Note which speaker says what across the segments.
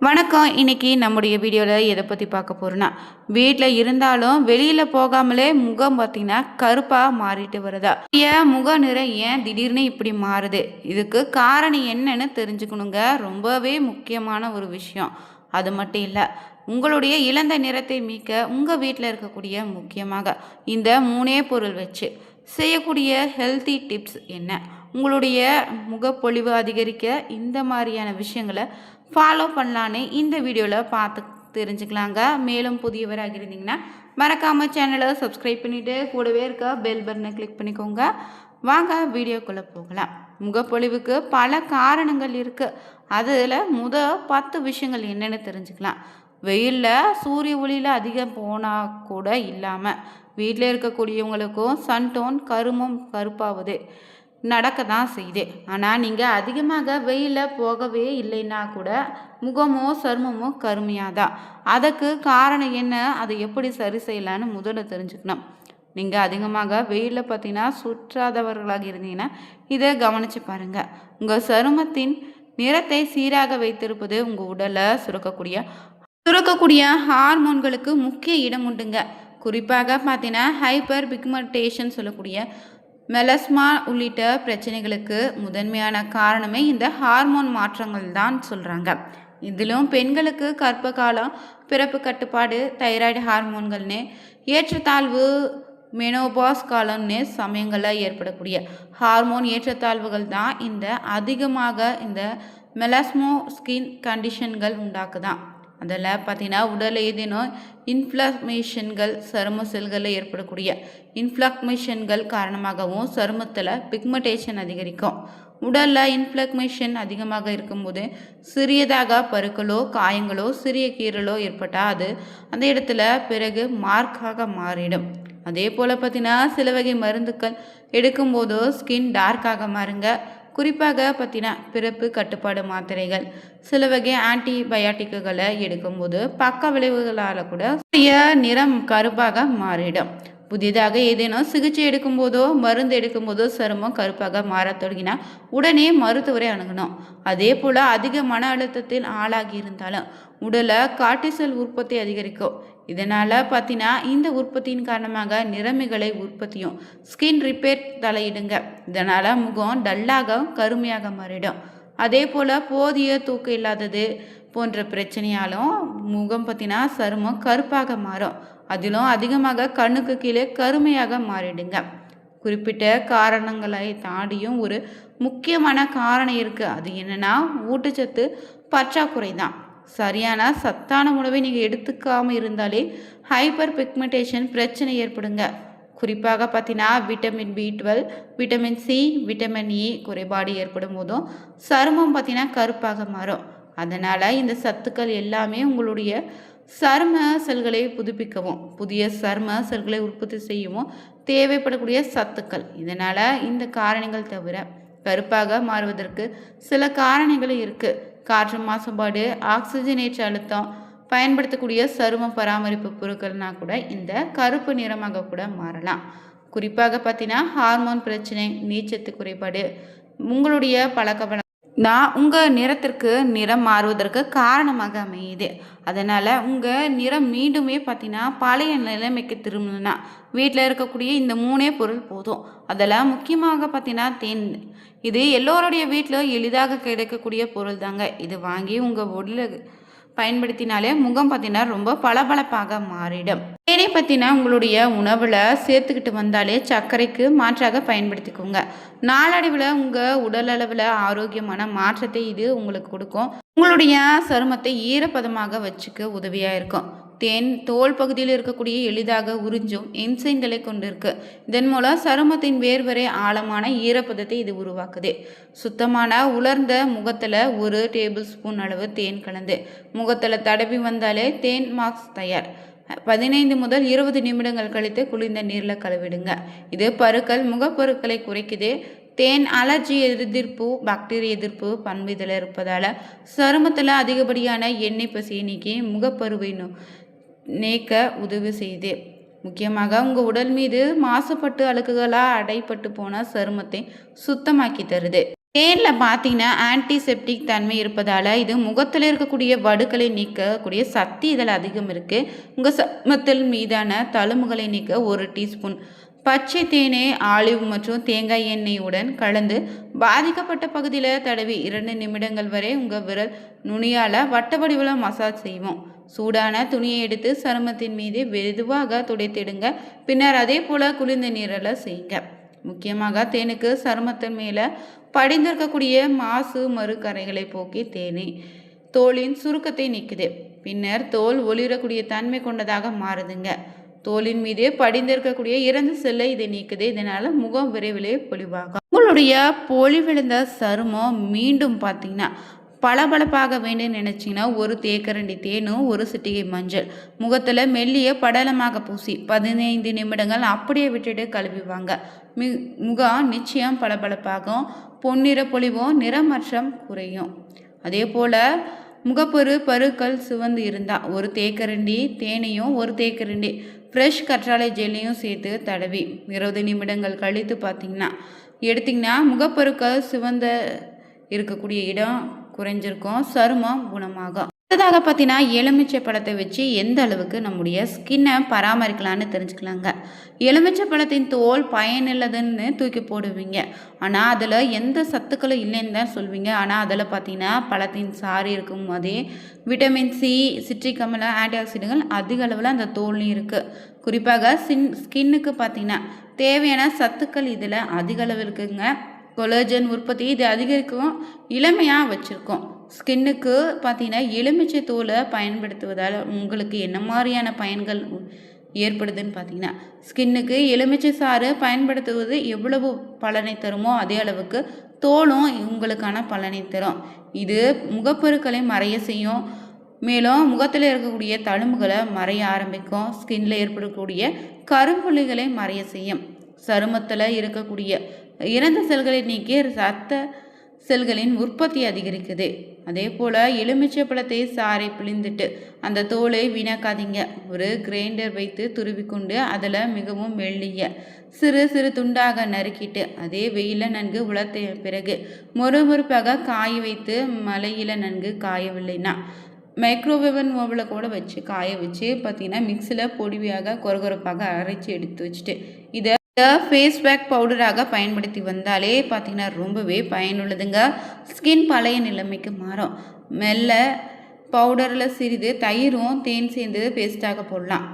Speaker 1: வணக்கம். இன்னைக்கு நம்முடைய வீடியோவில் எதை பற்றி பார்க்க போகிறோன்னா, வீட்டில் இருந்தாலும் வெளியில் போகாமலே முகம் பார்த்திங்கன்னா கருப்பாக மாறிட்டு வருதா? ஏன் முக நிறம் ஏன் திடீர்னு இப்படி மாறுது? இதுக்கு காரணம் என்னன்னு தெரிஞ்சுக்கணுங்க. ரொம்பவே முக்கியமான ஒரு விஷயம். அது மட்டும் இல்லை, உங்களுடைய இழந்த நிறத்தை மீட்க உங்கள் வீட்டில் இருக்கக்கூடிய முக்கியமாக இந்த மூணே பொருள் வச்சு செய்யக்கூடிய ஹெல்த்தி டிப்ஸ் என்ன? உங்களுடைய முகப்பொலிவு அதிகரிக்க இந்த மாதிரியான விஷயங்களை ஃபாலோ பண்ணலான்னு இந்த வீடியோவில் பார்த்து தெரிஞ்சுக்கலாங்க. மேலும் புதியவராக இருந்தீங்கன்னா மறக்காமல் சேனலை சப்ஸ்கிரைப் பண்ணிவிட்டு கூடவே இருக்க பெல் பட்டனை கிளிக் பண்ணிக்கோங்க. வாங்க வீடியோக்குள்ளே போகலாம். முகப்பொலிவுக்கு பல காரணங்கள் இருக்குது. அதில் 10 விஷயங்கள் என்னென்னு தெரிஞ்சுக்கலாம். வெயிலில் சூரிய ஒளியில் அதிகம் போனால் கூட இல்லாமல் வீட்டில் இருக்கக்கூடியவங்களுக்கும் சன்டோன் கருமம் கருப்பாகுது நடக்க தான் செய்யுது. ஆனால் நீங்கள் அதிகமாக வெயிலில் போகவே இல்லைன்னா கூட முகமோ சருமமோ கருமையாக தான். அதுக்கு காரணம் என்ன, அதை எப்படி சரி செய்யலான்னு முதல்ல தெரிஞ்சுக்கணும். நீங்கள் அதிகமாக வெயிலில் பார்த்தீங்கன்னா சுற்றாதவர்களாக இருந்தீங்கன்னா இதை கவனித்து பாருங்கள். உங்கள் சருமத்தின் நிறத்தை சீராக வைத்திருப்பது உங்கள் உடலில் சுரக்கக்கூடிய ஹார்மோன்களுக்கு முக்கிய இடம் உண்டுங்க. குறிப்பாக பார்த்தீங்கன்னா ஹைப்பர் பிக்மெண்டேஷன் சொல்லக்கூடிய மெலஸ்மா உள்ளிட்ட பிரச்சனைகளுக்கு முதன்மையான காரணமே இந்த ஹார்மோன் மாற்றங்கள் தான் சொல்கிறாங்க. இதிலும் பெண்களுக்கு கர்ப்ப காலம், பிறப்பு கட்டுப்பாடு, தைராய்டு ஹார்மோன்கள்னு ஏற்றத்தாழ்வு, மெனோபாஸ் காலம்னு சமயங்களில் ஏற்படக்கூடிய ஹார்மோன் ஏற்றத்தாழ்வுகள் தான் அதிகமாக இந்த மெலஸ்மோ ஸ்கின் கண்டிஷன்கள் உண்டாக்குதான். அதில் பார்த்திங்கன்னா உடல் ஏதேனும் இன்ஃப்ளமேஷன்கள், சரும செல்களில் ஏற்படக்கூடிய இன்ஃப்ளமேஷன்கள் காரணமாகவும் சருமத்தில் பிக்மெண்டேஷன் அதிகரிக்கும். உடலில் இன்ஃப்ளமேஷன் அதிகமாக இருக்கும்போது சிறியதாக பருக்களோ காயங்களோ சிறிய கீறலோ ஏற்பட்டால் அது அந்த இடத்துல பிறகு மார்க்காக மாறிடும். அதே போல் பார்த்திங்கன்னா சில வகை மருந்துகள் எடுக்கும்போதோ ஸ்கின் டார்க்காக மாறுங்க. குறிப்பாக பார்த்தீங்கன்னா பிறப்பு கட்டுப்பாடு மாத்திரைகள், சில வகை ஆன்டிபயாட்டிக்குகளை எடுக்கும்போது பக்க விளைவுகளால் கூட நிறம் கருப்பாக மாறிடும். புதிதாக ஏதேனும் சிகிச்சை எடுக்கும்போதோ மருந்து எடுக்கும்போதோ சருமம் கருப்பாக மாற தொடங்கினா உடனே மருத்துவரை அணுகணும். அதே போல் அதிக மன அழுத்தத்தில் ஆளாகி இருந்தாலும் உடலில் கார்டிசோல் உற்பத்தி அதிகரிக்கும். இதனால் பார்த்தீங்கன்னா இந்த உற்பத்தியின் காரணமாக நிறமிகளை உற்பத்தியும் ஸ்கின் ரிப்பேர் தலையிடுங்க. இதனால் முகம் டல்லாக கருமையாக மாறிடும். அதே போல் போதிய தூக்கம் இல்லாதது போன்ற பிரச்சனையாலும் முகம் பார்த்தீங்கன்னா சருமம் கருப்பாக மாறும். அதிலும் அதிகமாக கண்ணுக்கு கீழே கருமையாக மாறிடுங்க. குறிப்பிட்ட காரணங்களை தாண்டியும் ஒரு முக்கியமான காரணம் இருக்குது. அது என்னென்னா ஊட்டச்சத்து பற்றாக்குறை தான். சரியான சத்தான உணவை நீங்கள் எடுத்துக்காமல் இருந்தாலே ஹைப்பர் பிக்மெண்டேஷன் பிரச்சனை ஏற்படுங்க. குறிப்பாக பார்த்தீங்கன்னா vitamin B12, vitamin C, vitamin E குறைபாடு ஏற்படும் போதும் சருமம் பார்த்தீங்கன்னா கருப்பாக மாறும். அதனால் இந்த சத்துக்கள் எல்லாமே உங்களுடைய சரும செல்களை புதுப்பிக்கவும் புதிய சரும செல்களை உற்பத்தி செய்யவும் தேவைப்படக்கூடிய சத்துக்கள். இதனால் இந்த காரணங்கள் தவிர கருப்பாக மாறுவதற்கு சில காரணங்களும் இருக்குது. காற்று மாசுபாடு, ஆக்சிஜனேற்ற அழுத்தம், பயன்படுத்தக்கூடிய சரும பராமரிப்பு பொருட்கள்னா கூட இந்த கருப்பு நிறமாக கூட மாறலாம். குறிப்பாக பார்த்தீங்கன்னா ஹார்மோன் பிரச்சனை, நீர்ச்சத்து குறைபாடு, உங்களுடைய பழக்க உங்கள் நிறத்திற்கு நிறம் மாறுவதற்கு காரணமாக அமையுது. அதனால் உங்கள் நிறம் மீண்டுமே பார்த்தீங்கன்னா பழைய நிலைமைக்கு திரும்பணுன்னா வீட்டில் இருக்கக்கூடிய இந்த 3 பொருள் போதும். அதில் முக்கியமாக பார்த்தீங்கன்னா தேன். இது எல்லோருடைய வீட்டில் எளிதாக கிடைக்கக்கூடிய பொருள் தாங்க. இது வாங்கி உங்கள் உடலில் பயன்படுத்தினாலே முகம் பார்த்தீங்கன்னா ரொம்ப பளபளப்பாக மாறிடும். தேனை பார்த்தீங்கன்னா உங்களுடைய உணவில் சேர்த்துக்கிட்டு வந்தாலே சர்க்கரைக்கு மாற்றாக பயன்படுத்திக்கோங்க. நாளடைவில் உங்கள் உடல் அளவில் ஆரோக்கியமான மாற்றத்தை இது உங்களுக்கு கொடுக்கும். உங்களுடைய சருமத்தை ஈரப்பதமாக வச்சுக்க உதவியாக இருக்கும். தேன் தோல் பகுதியில் இருக்கக்கூடிய எளிதாக உறிஞ்சும் என்சைம்களை கொண்டிருக்கு. இதன் மூலம் சருமத்தின் வேர்வரை ஆழமான ஈரப்பதத்தை இது உருவாக்குது. சுத்தமான உலர்ந்த முகத்தில் 1 டேபிள் ஸ்பூன் அளவு தேன் கலந்து முகத்தில் தடவி வந்தாலே தேன் மாஸ்க் தயார். 15 முதல் 20 நிமிடங்கள் கழித்து குளிர்ந்த நீரில் கழுவிடுங்க. இது பருக்கள், முகப்பருக்களை குறைக்குது. தேன் அலர்ஜி எதிர்ப்பு, பாக்டீரியா எதிர்ப்பு பண்பு இதில் இருப்பதால் சருமத்தில் அதிகப்படியான எண்ணெய் பசியை நீக்கி முகப்பருவை நீக்க உதவி செய்யுது. முக்கியமாக உங்கள் உடல் மீது மாசுபட்டு அழுக்குகளாக அடைப்பட்டு போன சருமத்தை சுத்தமாக்கி தருது. தேனில் பார்த்தீங்கன்னா ஆன்டிசெப்டிக் தன்மை இருப்பதால் இது முகத்தில் இருக்கக்கூடிய வடுக்களை நீக்கக்கூடிய சக்தி இதில் அதிகம் இருக்குது. உங்கள் சருமத்தில் மீதான தழும்புகளை நீக்க 1 டீஸ்பூன் பச்சை தேனை ஆலிவ் மற்றும் தேங்காய் எண்ணெயுடன் கலந்து பாதிக்கப்பட்ட பகுதியில் தடவி 2 நிமிடங்கள் வரை உங்கள் விரல் நுனியால் வட்ட வடிவில் மசாஜ் செய்வோம். சூடான துணியை எடுத்து சருமத்தின் மீது மெதுவாக துடைத்திடுங்க. பின்னர் அதே போல் குளிர்ந்த நீரில் செய்யுங்க. முக்கியமாக தேனுக்கு சருமத்தின் மேலே படிந்திருக்கக்கூடிய மாசு மறுக்கரைகளை போக்கி தேனி தோலின் சுருக்கத்தை நீக்குது. பின்னர் தோல் ஒளிரக்கூடிய தன்மை கொண்டதாக மாறுதுங்க. தோலின் மீது படிந்திருக்கக்கூடிய இறந்த செல்லை இதை நீக்குது. இதனால் முகம் விரைவிலே பொலிவாகும். உங்களுடைய பொலிவிழுந்த சருமம் மீண்டும் பார்த்தீங்கன்னா பளபளப்பாக வேண்டும் நினச்சிங்கன்னா 1 தேக்கரண்டி தேனும் 1 சிட்டிகை மஞ்சள் முகத்தில் மெல்லிய படலமாக பூசி 15 நிமிடங்கள் அப்படியே விட்டுட்டு கழுவிவாங்க. முகம் நிச்சயம் பளபளப்பாகும். பொன்னிற பொலிவும் நிறமற்றம் குறையும். அதே போல் பருக்கள் சிவந்து இருந்தால் 1 தேக்கரண்டி தேனையும் 1 தேக்கரண்டி ஃப்ரெஷ் கற்றாழை ஜெல்லையும் சேர்த்து தடவி 20 நிமிடங்கள் கழித்து பார்த்திங்கன்னா எடுத்திங்கன்னா முகப்பருக்கள் சிவந்த இருக்கக்கூடிய இடம் குறைஞ்சிருக்கும். சருமம் குணமாகும். அடுத்ததாக பார்த்தீங்கன்னா எலுமிச்சை பழத்தை வச்சு எந்த அளவுக்கு நம்முடைய ஸ்கின்னை பராமரிக்கலான்னு தெரிஞ்சுக்கலாங்க. எலுமிச்சை பழத்தின் தோல் பயனில்லதுன்னு தூக்கி போடுவீங்க. ஆனால் அதில் எந்த சத்துக்களும் இல்லைன்னு தான் சொல்வீங்க. ஆனால் அதில் பார்த்தீங்கன்னா பழத்தின் சாறு இருக்கும் போதே விட்டமின் சி, சிட்ரிக் அமிலம், ஆன்டி ஆக்சிடென்ட்கள் அதிக அளவில் அந்த தோல்லையும் இருக்குது. குறிப்பாக ஸ்கின்னுக்கு பார்த்தீங்கன்னா தேவையான சத்துக்கள் இதில் அதிக அளவு இருக்குங்க. கொலஜன் உற்பத்தி இது அதிகரிக்கும், இளமையாக வச்சுருக்கோம். ஸ்கின்னுக்கு பார்த்தீங்கன்னா எலுமிச்சை தோலை பயன்படுத்துவதால் உங்களுக்கு என்ன மாதிரியான பயன்கள் ஏற்படுதுன்னு பார்த்தீங்கன்னா ஸ்கின்னுக்கு எலுமிச்சை சாறு பயன்படுத்துவது எவ்வளவு பலனை தருமோ அதே அளவுக்கு தோலும் உங்களுக்கான பலனை தரும். இது முகப்பருக்களை மறைய செய்யும். மேலும் முகத்தில் இருக்கக்கூடிய தழும்புகளை மறைய ஆரம்பிக்கும். ஸ்கின்ல ஏற்படக்கூடிய கரும்புள்ளிகளை மறைய செய்யும். சருமத்தில் இருக்கக்கூடிய இறந்த செல்களை நீக்கி இரத்த செல்களின் உற்பத்தி அதிகரிக்குது. அதே போல் எலுமிச்சை பழத்தை சாறை பிழிந்துட்டு அந்த தோலை வீணாக்காதீங்க. ஒரு கிரைண்டர் வைத்து துருவிக்கொண்டு அதில் மிகவும் மெல்லிய சிறு சிறு துண்டாக நறுக்கிட்டு அதே வெயிலில் நன்கு உலர்த்த பிறகு மொறுமொறுப்பாக காய வைத்து மழையில் நன்கு காயவில்லைன்னா மைக்ரோவேவன் ஓவில் கூட வச்சு காய வச்சு பார்த்தீங்கன்னா மிக்சியில் பொடியாக கொரகொரப்பாக அரைச்சி எடுத்து வச்சுட்டு இதை ஃபேஸ் பேக் பவுடராக பயன்படுத்தி வந்தாலே பார்த்தீங்கன்னா ரொம்பவே பயனுள்ளதுங்க. ஸ்கின் பழைய நிலைமைக்கு மாறும். மெல்ல பவுடரில் சிறிது தயிரும் தேன் சேர்ந்து பேஸ்ட்டாக போடலாம்.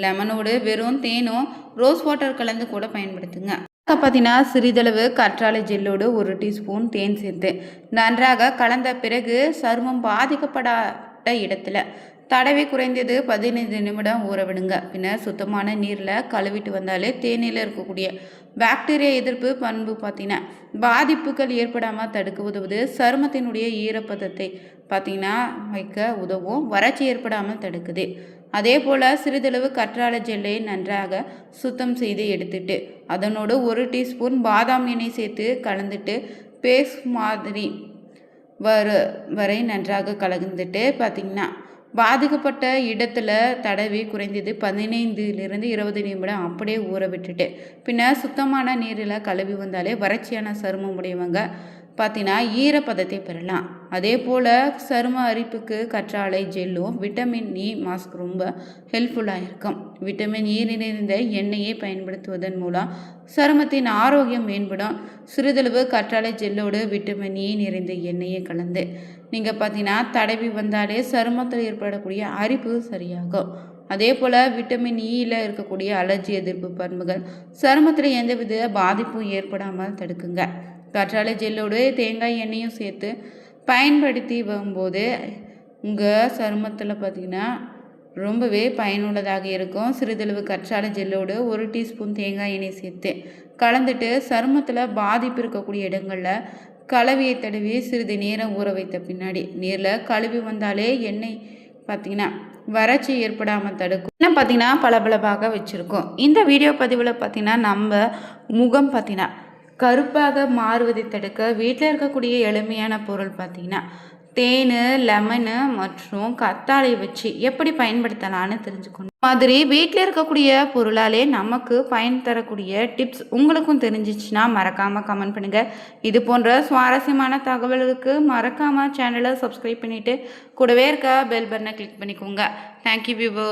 Speaker 1: லெமனோடு வெறும் தேனும் ரோஸ் வாட்டர் கலந்து கூட பயன்படுத்துங்க. பார்த்தீங்கன்னா சிறிதளவு கற்றாழை ஜெல்லோடு 1 டீஸ்பூன் தேன் சேர்த்து நன்றாக கலந்த பிறகு சருமம் பாதிக்கப்படாத இடத்துல தடவை குறைந்தது 15 நிமிடம் ஊற விடுங்க. பின்னர் சுத்தமான நீரில் கழுவிட்டு வந்தாலே தேனியில் இருக்கக்கூடிய பாக்டீரியா எதிர்ப்பு பண்பு பார்த்தீங்கன்னா பாதிப்புகள் ஏற்படாமல் தடுக்க உதவுது. சருமத்தினுடைய ஈரப்பதத்தை பார்த்தீங்கன்னா வைக்க உதவும். வறட்சி ஏற்படாமல் தடுக்குது. அதே போல் சிறிதளவு கற்றாழை ஜெல்லை நன்றாக சுத்தம் செய்து எடுத்துட்டு அதனோடு 1 டீஸ்பூன் பாதாம் எண்ணெய் சேர்த்து கலந்துட்டு பேஸ்ட் மாதிரி வரை நன்றாக கலந்துட்டு பார்த்திங்கன்னா பாதிக்கப்பட்ட இடத்துல தடவி குறைந்தது 15லிருந்து 20 நிமிடம் அப்படியே ஊற விட்டுட்டு பின்னர் சுத்தமான நீரில் கழுவி வந்தாலே வறட்சியான சருமம் உடையவங்க பார்த்தீங்கன்னா ஈரப்பதத்தை பெறலாம். அதே போல் சரும அரிப்புக்கு கற்றாழை ஜெல்லும் விட்டமின் இ மாஸ்க் ரொம்ப ஹெல்ப்ஃபுல்லாக இருக்கும். விட்டமின் இ நிறைந்த எண்ணெயை பயன்படுத்துவதன் மூலம் சருமத்தின் ஆரோக்கியம் மேம்படும். சிறிதளவு கற்றாழை ஜெல்லோடு விட்டமின் இ நிறைந்த எண்ணெயை கலந்து நீங்கள் பார்த்தீங்கன்னா தடவி வந்தாலே சருமத்தில் ஏற்படக்கூடிய அரிப்பு சரியாகும். அதே போல் விட்டமின் இயில் இருக்கக்கூடிய அலர்ஜி எதிர்ப்பு பண்புகள் சருமத்தில் எந்தவித பாதிப்பும் ஏற்படாமல் தடுக்குங்க. கற்றாழை ஜெல்லோடு தேங்காய் எண்ணெயும் சேர்த்து பயன்படுத்தி வரும்போது உங்கள் சருமத்தில் பார்த்திங்கன்னா ரொம்பவே பயனுள்ளதாக இருக்கும். சிறிதளவு கற்றாழை ஜெல்லோடு 1 டீஸ்பூன் தேங்காய் எண்ணெய் சேர்த்து கலந்துட்டு சருமத்தில் பாதிப்பு இருக்கக்கூடிய இடங்களில் கலவையை தடவி சிறிது நேரம் ஊற வைத்த பின்னாடி நீரில் கழுவி வந்தாலே எண்ணெய் பார்த்திங்கன்னா வறட்சி ஏற்படாமல் தடுக்கும். என்ன பார்த்திங்கன்னா பளபளப்பாக வச்சுருக்கோம். இந்த வீடியோ பதிவில் பார்த்திங்கன்னா நம்ம முகம் பார்த்திங்கன்னா கருப்பாக மாறுவதை தடுக்க வீட்டில் இருக்கக்கூடிய எளிமையான பொருள் பார்த்திங்கன்னா தேன், லெமனு மற்றும் கத்தாழை வச்சு எப்படி பயன்படுத்தலான்னு தெரிஞ்சுக்கணும். மாதிரி வீட்டில் இருக்கக்கூடிய பொருளாலே நமக்கு பயன் தரக்கூடிய டிப்ஸ் உங்களுக்கும் தெரிஞ்சிச்சுன்னா மறக்காமல் கமெண்ட் பண்ணுங்கள். இது போன்ற சுவாரஸ்யமான தகவல்களுக்கு மறக்காமல் சேனலை சப்ஸ்கிரைப் பண்ணிவிட்டு கூடவே இருக்க பெல் பட்டனை கிளிக் பண்ணிக்கோங்க. Thank you viewers.